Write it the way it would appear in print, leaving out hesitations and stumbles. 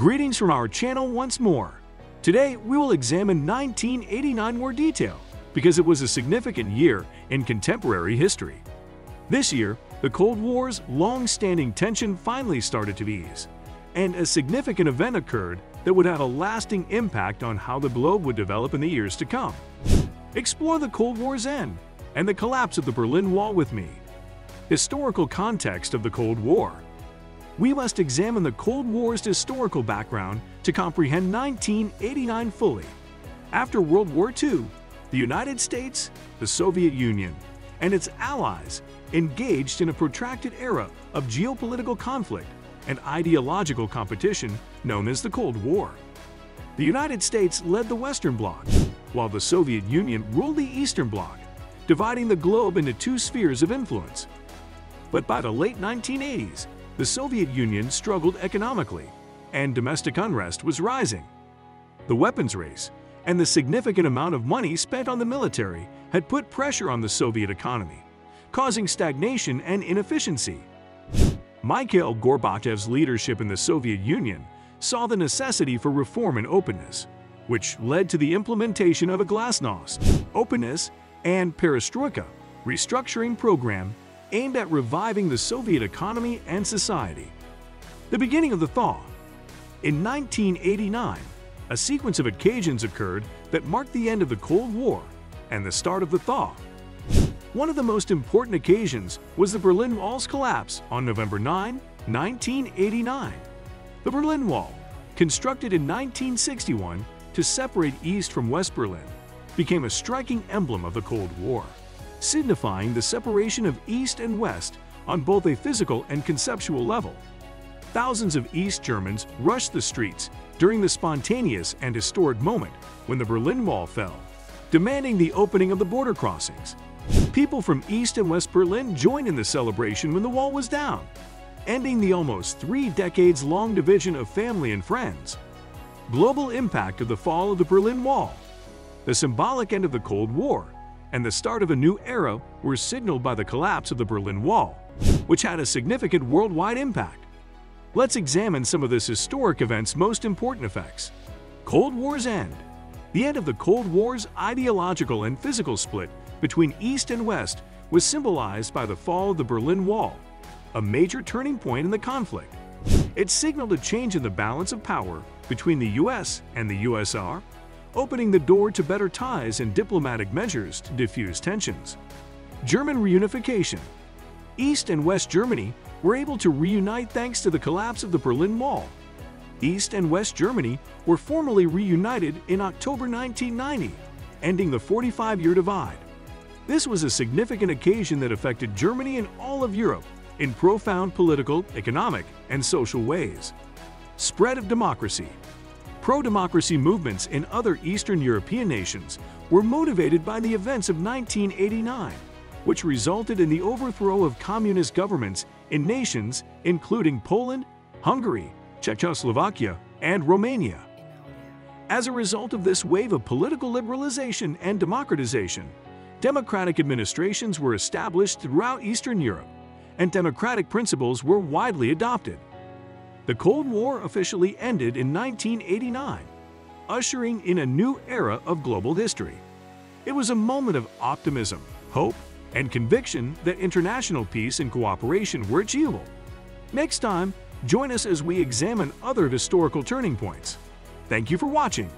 Greetings from our channel once more. Today we will examine 1989 more detail because it was a significant year in contemporary history. This year, the Cold War's long-standing tension finally started to ease, and a significant event occurred that would have a lasting impact on how the globe would develop in the years to come. Explore the Cold War's end and the collapse of the Berlin Wall with me. Historical context of the Cold War. We must examine the Cold War's historical background to comprehend 1989 fully. After World War II, the United States, the Soviet Union, and its allies engaged in a protracted era of geopolitical conflict and ideological competition known as the Cold War. The United States led the Western Bloc, while the Soviet Union ruled the Eastern Bloc, dividing the globe into two spheres of influence. But by the late 1980s, the Soviet Union struggled economically, and domestic unrest was rising. The weapons race and the significant amount of money spent on the military had put pressure on the Soviet economy, causing stagnation and inefficiency. Mikhail Gorbachev's leadership in the Soviet Union saw the necessity for reform and openness, which led to the implementation of a glasnost, openness, and perestroika, restructuring program aimed at reviving the Soviet economy and society. The beginning of the Thaw. In 1989, a sequence of occasions occurred that marked the end of the Cold War and the start of the Thaw. One of the most important occasions was the Berlin Wall's collapse on November 9, 1989. The Berlin Wall, constructed in 1961 to separate East from West Berlin, became a striking emblem of the Cold War, signifying the separation of East and West on both a physical and conceptual level. Thousands of East Germans rushed the streets during the spontaneous and historic moment when the Berlin Wall fell, demanding the opening of the border crossings. People from East and West Berlin joined in the celebration when the wall was down, ending the almost 3 decades-long division of family and friends. Global impact of the fall of the Berlin Wall. The symbolic end of the Cold War and the start of a new era were signaled by the collapse of the Berlin Wall, which had a significant worldwide impact. Let's examine some of this historic event's most important effects. Cold War's end. The end of the Cold War's ideological and physical split between East and West was symbolized by the fall of the Berlin Wall, a major turning point in the conflict. It signaled a change in the balance of power between the US and the USSR, opening the door to better ties and diplomatic measures to diffuse tensions. German reunification. East and West Germany were able to reunite thanks to the collapse of the Berlin Wall. East and West Germany were formally reunited in October 1990, ending the 45-year divide. This was a significant occasion that affected Germany and all of Europe in profound political, economic, and social ways. Spread of democracy. Pro-democracy movements in other Eastern European nations were motivated by the events of 1989, which resulted in the overthrow of communist governments in nations including Poland, Hungary, Czechoslovakia, and Romania. As a result of this wave of political liberalization and democratization, democratic administrations were established throughout Eastern Europe, and democratic principles were widely adopted. The Cold War officially ended in 1989, ushering in a new era of global history. It was a moment of optimism, hope, and conviction that international peace and cooperation were achievable. Next time, join us as we examine other historical turning points. Thank you for watching.